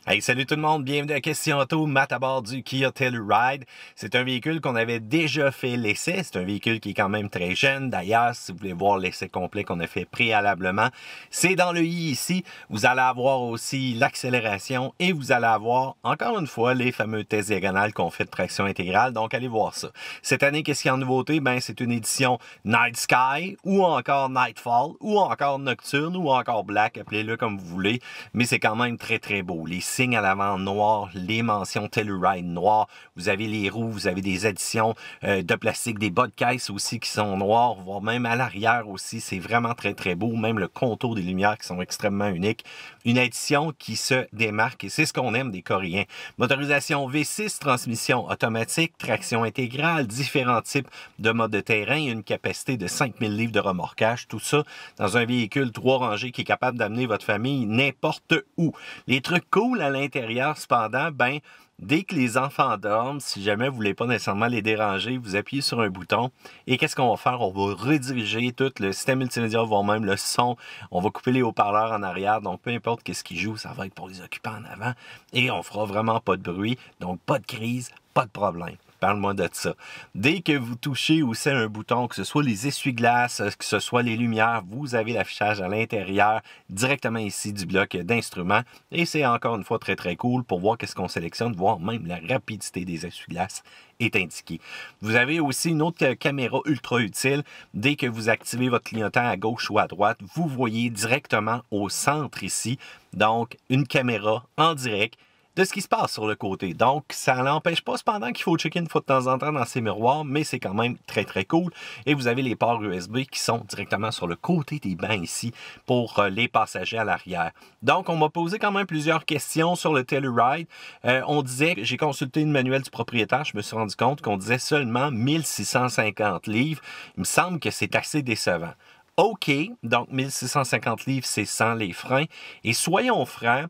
Hey, salut tout le monde, bienvenue à Question Auto, Matt à bord du Kia Telluride. C'est un véhicule qu'on avait déjà fait l'essai, c'est un véhicule qui est quand même très jeune. D'ailleurs, si vous voulez voir l'essai complet qu'on a fait préalablement, c'est dans le i ici. Vous allez avoir aussi l'accélération et vous allez avoir, encore une fois, les fameux tests diagonales qu'on fait de traction intégrale, donc allez voir ça. Cette année, qu'est-ce qu'il y a en nouveauté? Ben, c'est une édition Night Sky, ou encore Nightfall, ou encore Nocturne, ou encore Black, appelez-le comme vous voulez, mais c'est quand même très très beau. Les signes à l'avant noir, les mentions Telluride noir, vous avez les roues, vous avez des additions de plastique, des bas de caisse aussi qui sont noirs, voire même à l'arrière aussi, c'est vraiment très très beau, même le contour des lumières qui sont extrêmement uniques. Une addition qui se démarque et c'est ce qu'on aime des Coréens. Motorisation V6, transmission automatique, traction intégrale, différents types de modes de terrain, une capacité de 5000 livres de remorquage, tout ça dans un véhicule 3 rangées qui est capable d'amener votre famille n'importe où. Les trucs cool à l'intérieur, cependant, ben, dès que les enfants dorment, si jamais vous ne voulez pas nécessairement les déranger, vous appuyez sur un bouton et qu'est-ce qu'on va faire? On va rediriger tout le système multimédia, voire même le son. On va couper les haut-parleurs en arrière, donc peu importe qu'est-ce qui joue, ça va être pour les occupants en avant et on fera vraiment pas de bruit, donc pas de crise, pas de problème. Parle-moi de ça. Dès que vous touchez aussi un bouton, que ce soit les essuie-glaces, que ce soit les lumières, vous avez l'affichage à l'intérieur, directement ici du bloc d'instruments. Et c'est encore une fois très très cool pour voir qu'est-ce qu'on sélectionne, voire même la rapidité des essuie-glaces est indiquée. Vous avez aussi une autre caméra ultra utile. Dès que vous activez votre clignotant à gauche ou à droite, vous voyez directement au centre ici, donc une caméra en direct de ce qui se passe sur le côté. Donc, ça n'empêche pas cependant qu'il faut checker une fois de temps en temps dans ces miroirs, mais c'est quand même très très cool. Et vous avez les ports USB qui sont directement sur le côté des bancs ici pour les passagers à l'arrière. Donc, on m'a posé quand même plusieurs questions sur le Telluride. On disait, j'ai consulté le manuel du propriétaire, je me suis rendu compte qu'on disait seulement 1650 livres. Il me semble que c'est assez décevant. OK, donc 1650 livres, c'est sans les freins. Et soyons francs,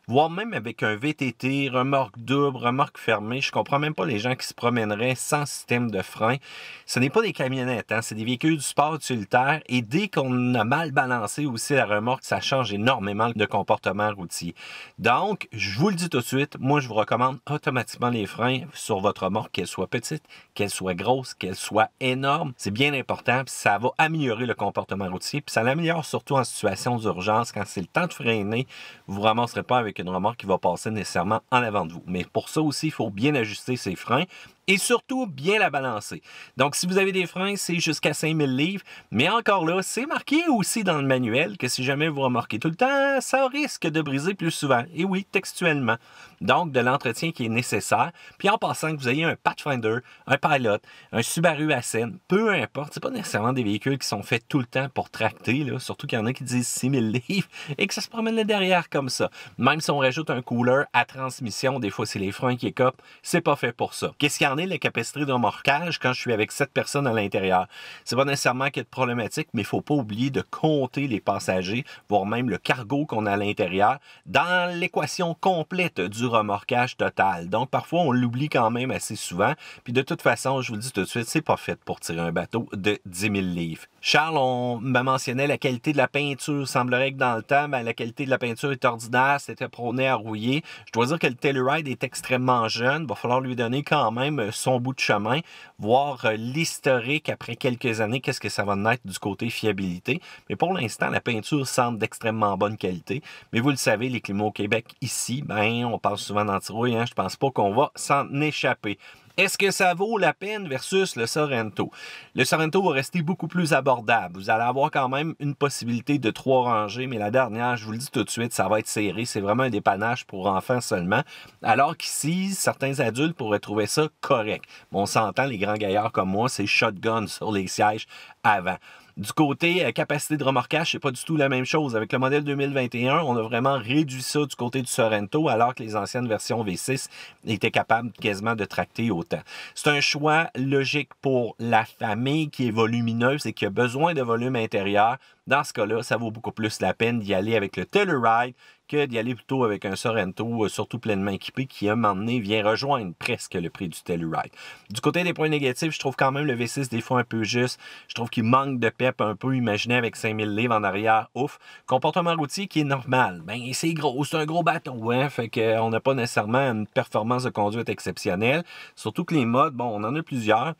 voire même avec un VTT, remorque double, remorque fermée. Je comprends même pas les gens qui se promèneraient sans système de frein. Ce n'est pas des camionnettes, hein, c'est des véhicules du sport utilitaire et dès qu'on a mal balancé aussi la remorque, ça change énormément de comportement routier. Donc, je vous le dis tout de suite, moi je vous recommande automatiquement les freins sur votre remorque, qu'elle soit petite, qu'elle soit grosse, qu'elle soit énorme. C'est bien important, puis ça va améliorer le comportement routier, puis ça l'améliore surtout en situation d'urgence. Quand c'est le temps de freiner, vous ne vous ramasserez pas avec une remorque qui va passer nécessairement en avant de vous. Mais pour ça aussi, il faut bien ajuster ses freins et surtout bien la balancer. Donc, si vous avez des freins, c'est jusqu'à 5000 livres. Mais encore là, c'est marqué aussi dans le manuel que si jamais vous remorquez tout le temps, ça risque de briser plus souvent. Et oui, textuellement. Donc, de l'entretien qui est nécessaire. Puis en passant que vous ayez un Pathfinder, un Pilot, un Subaru Ascend, peu importe, c'est pas nécessairement des véhicules qui sont faits tout le temps pour tracter, là, surtout qu'il y en a qui disent 6000 livres et que ça se promène là derrière comme ça. Même si on rajoute un cooler à transmission, des fois c'est les freins qui écopent, c'est pas fait pour ça. Qu'est-ce qu'il y en est la capacité de remorquage quand je suis avec 7 personnes à l'intérieur? C'est pas nécessairement qu'il y a de problématique, mais il faut pas oublier de compter les passagers, voire même le cargo qu'on a à l'intérieur, dans l'équation complète du remorquage total. Donc parfois on l'oublie quand même assez souvent, puis de toute façon, je vous le dis tout de suite, c'est pas fait pour tirer un bateau de 10 000 livres. Charles, on me mentionnait la qualité de la peinture. Il semblerait que dans le temps, ben, la qualité de la peinture est ordinaire, c'était prôné à rouiller. Je dois dire que le Telluride est extrêmement jeune. Il va falloir lui donner quand même son bout de chemin, voir l'historique après quelques années, qu'est-ce que ça va naître du côté fiabilité. Mais pour l'instant, la peinture semble d'extrêmement bonne qualité. Mais vous le savez, les climats au Québec, ici, ben, on parle souvent d'anti-rouille, hein, je pense pas qu'on va s'en échapper. Est-ce que ça vaut la peine versus le Sorento? Le Sorento va rester beaucoup plus abordable. Vous allez avoir quand même une possibilité de 3 rangées, mais la dernière, je vous le dis tout de suite, ça va être serré. C'est vraiment un dépannage pour enfants seulement. Alors qu'ici, certains adultes pourraient trouver ça correct. Mais on s'entend, les grands gaillards comme moi, c'est shotgun sur les sièges avant. Du côté capacité de remorquage, c'est pas du tout la même chose. Avec le modèle 2021, on a vraiment réduit ça du côté du Sorento, alors que les anciennes versions V6 étaient capables quasiment de tracter autant. C'est un choix logique pour la famille qui est volumineuse et qui a besoin de volume intérieur. dans ce cas-là, ça vaut beaucoup plus la peine d'y aller avec le Telluride que d'y aller plutôt avec un Sorento, surtout pleinement équipé, qui, à un moment donné, vient rejoindre presque le prix du Telluride. Du côté des points négatifs, je trouve quand même le V6 des fois un peu juste. Je trouve qu'il manque de pep un peu. Imaginez avec 5000 livres en arrière, ouf. Comportement routier qui est normal. Ben, c'est gros, c'est un gros bateau, hein? Fait qu'on n'a pas nécessairement une performance de conduite exceptionnelle. Surtout que les modes, bon, on en a plusieurs.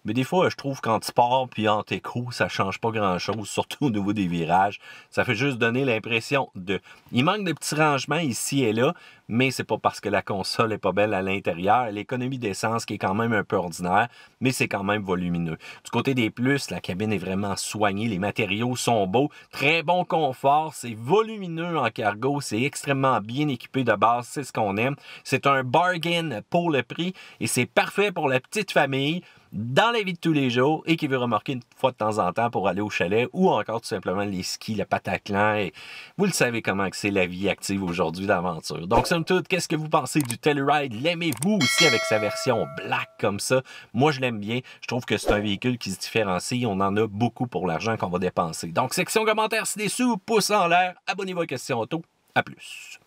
Mais des fois, je trouve qu'en sport puis en éco, ça change pas grand-chose, surtout au niveau des virages. Ça fait juste donner l'impression de... Il manque de petits rangements ici et là, mais c'est pas parce que la console est pas belle à l'intérieur. L'économie d'essence qui est quand même un peu ordinaire, mais c'est quand même volumineux. Du côté des plus, la cabine est vraiment soignée, les matériaux sont beaux, très bon confort, c'est volumineux en cargo, c'est extrêmement bien équipé de base, c'est ce qu'on aime. C'est un bargain pour le prix et c'est parfait pour la petite famille dans la vie de tous les jours et qui veut remorquer une fois de temps en temps pour aller au chalet ou encore tout simplement les skis, le Pataclan. Et vous le savez comment que c'est la vie active aujourd'hui d'aventure. Donc, somme toute, qu'est-ce que vous pensez du Telluride? L'aimez-vous aussi avec sa version black comme ça? Moi, je l'aime bien. Je trouve que c'est un véhicule qui se différencie. On en a beaucoup pour l'argent qu'on va dépenser. Donc, section commentaires ci-dessous, pouce en l'air, abonnez-vous à Question Auto. À plus.